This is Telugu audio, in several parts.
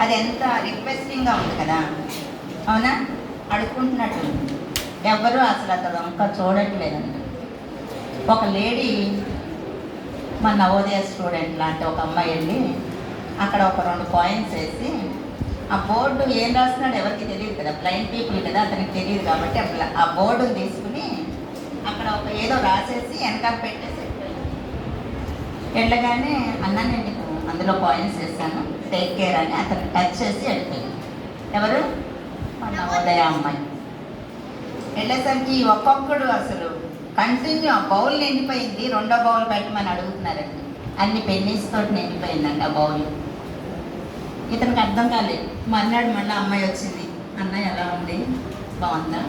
అది ఎంత రిక్వెస్టింగ్గా ఉంది కదా, అవునా? అడుక్కుంటున్నట్టు ఎవ్వరూ అసలు అతను ఇంకా చూడట్లేదండి. ఒక లేడీ మన నవోదయ స్టూడెంట్ లాంటి ఒక అమ్మాయి వెళ్ళి అక్కడ ఒక 2 కాయిన్స్ వేసి, ఆ బోర్డు ఏం రాస్తున్నాడు ఎవరికి తెలియదు కదా, బ్లైండ్ పీపుల్ కదా, అతనికి తెలియదు కాబట్టి ఆ బోర్డుని తీసుకుని అక్కడ ఒక ఏదో రాసేసి వెనకాల పెట్టేసి వెళ్ళగానే అన్న నేను నీకు అందులో కాయిన్స్ వేస్తాను, టేక్ కేర్ అని అతను టచ్ చేసి వెళ్ళిపోయింది. ఎవరు? మన నవోదయ అమ్మాయి. వెళ్ళేసరికి ఒక్కొక్కడు అసలు కంటిన్యూ ఆ బౌల్ నిండిపోయింది. 2వ బౌల్ పెట్టమని అడుగుతున్నారండి. అన్ని పెన్నీస్ తోటి నిండిపోయిందండి ఆ బౌల్. ఇతనికి అర్థం కాలేదు. మన్నాడు మళ్ళీ అమ్మాయి వచ్చింది, అన్నయ్య ఎలా ఉంది, బాగుందా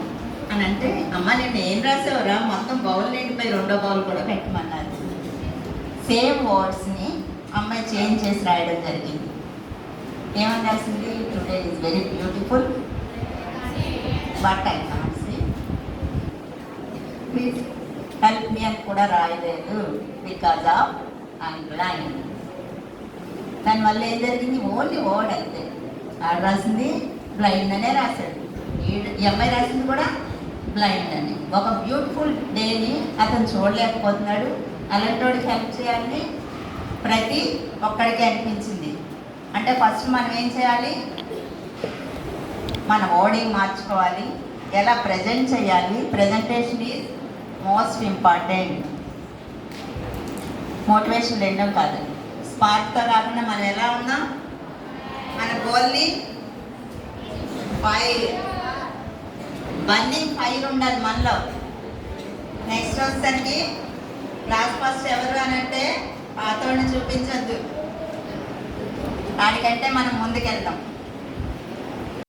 అని అంటే, అమ్మ నేను ఏం రాసేవరా, మొత్తం బౌల్ నిండిపోయి 2వ బౌల్ కూడా పెట్టమన్నారు. సేమ్ వర్డ్స్ని అమ్మాయి చేంజ్ చేసి రాయడం జరిగింది. ఏమని రాసింది? Today is very beautiful but I can't see, please help me అని కూడా రాయలేదు, బికాజ్ ఆఫ్ ఐఎమ్ బ్లైండ్. దానివల్ల ఏం జరిగింది? ఓన్లీ వర్డ్ అంతే. ఆడు రాసింది బ్లైండ్ అనే రాశాడు, ఈ అమ్మాయి రాసింది కూడా బ్లైండ్ అని. ఒక బ్యూటిఫుల్ డేని అతను చూడలేకపోతున్నాడు. అలాంటి వాడికి హెల్ప్ చేయాలని ప్రతి ఒక్కడికి అనిపించింది. అంటే ఫస్ట్ మనం ఏం చేయాలి? మన వర్డింగ్ మార్చుకోవాలి. ఎలా ప్రజెంట్ చేయాలి? Presentation is most important. Motivation రెండో కాదు, స్పార్క్తో కాకుండా మనం ఎలా ఉన్నాం, మన గోల్ని బర్నింగ్ ఫైర్ ఉండాలి మనలో. నెక్స్ట్ వచ్చేసరికి క్లాస్ ఫస్ట్ ఎవరు అని అంటే పాతోడిని చూపించొద్దు, వాడికంటే మనం ముందుకెళ్తాం.